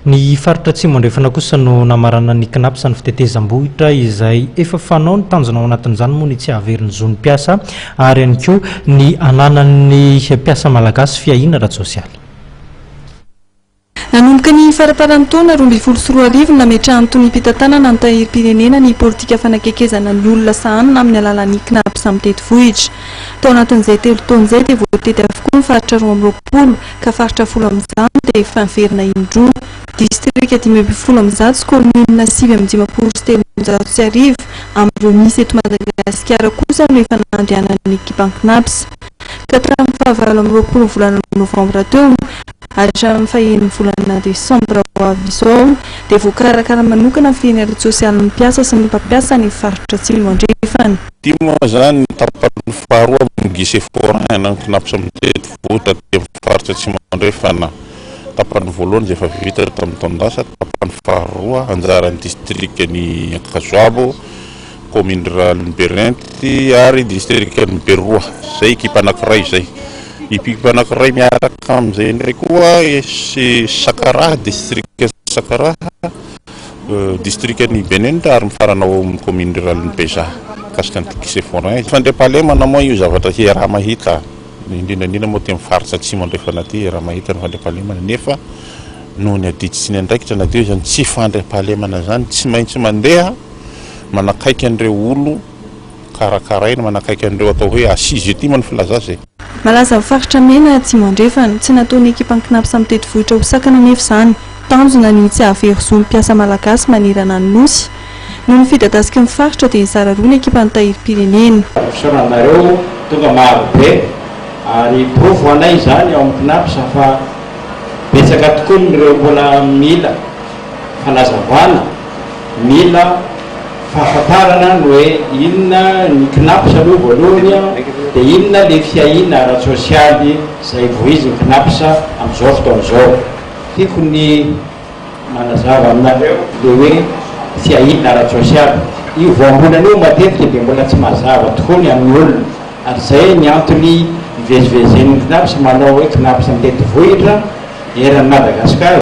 Ny faritra atsimo andrefana kosa no namarana ny knapsa ny fitetezam-bohitra izay efa fanao ny tanjona ao anatin'izany moa ny tsy haveriny zon'ny mpiasa ary ihany koa ny ananan'ny mpiasa malagasy fiahina ara-tsosialy. Nanomboka ny faraparan'ny taona 2024 nametrahany tony mpitantanana ny tahirim-pirenena ny politika fanakekezana ny olona sahanina amin'ny alalan'ny knapsa mitety vohitra. Tao anatin'izay 3 taona izay dia voatety avokoa ny faritra 20 ka faritra 10 dia efa niverina indroa. Distrika 10 commune 5 amin'ireo misy eto Madagasikara kosa no efa nandehanan'ny ekipa knapsa. Ka hatramin'ny 29 volana novambra teo hatramin'ny 1 volana desambra ho avy izao dia voakarakara manokana ny fiainana ara-tsosialy ny mpiasa sy ny mpampiasa ny faritra atsimo andrefana. Timo zany tapany faharoa migise foraina ny knapsa mitety vohitra amin'ny faritra atsimo andrefana. Tapany voalohany izay efa vita tamin'ny taondasa, tapany faharoa anjaran'ny distrikany Kazoabo, commune rurale Berenty ary distrikany Beroa. Zay ekipa anankiray zay. Ekipa anankiray miaraka amin'izay ndray koa Sakara, district Sakara, distrikany Benentra ary mifarana ao amin'ny commune rurale Beza. Kaskantikise forain. Fandriam-pahalemana moa io zavatra raha mahita. Indrindra moa ty mifaritra atsimo andrefana ty raha mahita ny fandriam-pahalemana nefa noho ny adiditsy ny andraikitra na dia zany tsy fandriam-pahalemana zany tsy maintsy mandeha manakaiky an'ireo olo karakaraina manakaiky an'ireo atao hoe assise ity moa ny filaza zay. Malaza faritra mena atsimo andrefana tsy nataony ekipa knapsa mitety vohitra hosakana nefa izany tanjona ny tsy hahavery zon'ny mpiasa malagasy manirana ny nosy. Noho ny fidadasika ny faritra dia nizara roa ny ekipa ny tahirim-pirenena. Fisaoranareo tonga maro be ary provo anay zany ao amin'ny knapsa fa betsaka tokoa ireo mbola mila fanazavana, mila fahafantarana ny hoe inona ny knapsa aloha voalohany dia inona le fiahina ara-tsosialy izay voizy ny knapsa amin'izao fotoan'izao. Tiako ny manazava aminareo dia hoe fiahina ara-tsosialy io voambolana io matetika dia mbola tsy mazava tokoa ny amin'ny olona ary izay ny antony ivezivezen'ny knapsa manao hoe knapsa mitety vohitra eran'ny Madagasikara.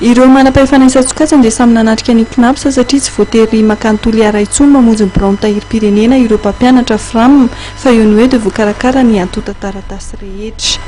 Ireo manam-pahefana isan-tsokajiny dia samy nanatrika ny knapsa satria tsy voatery mankanontolo iara intsony mamonjy ny birao tahirim-pirenena ireo mpampianatra FRAM fa eo ny hoe dia voakarakara ny antota taratasy rehetra.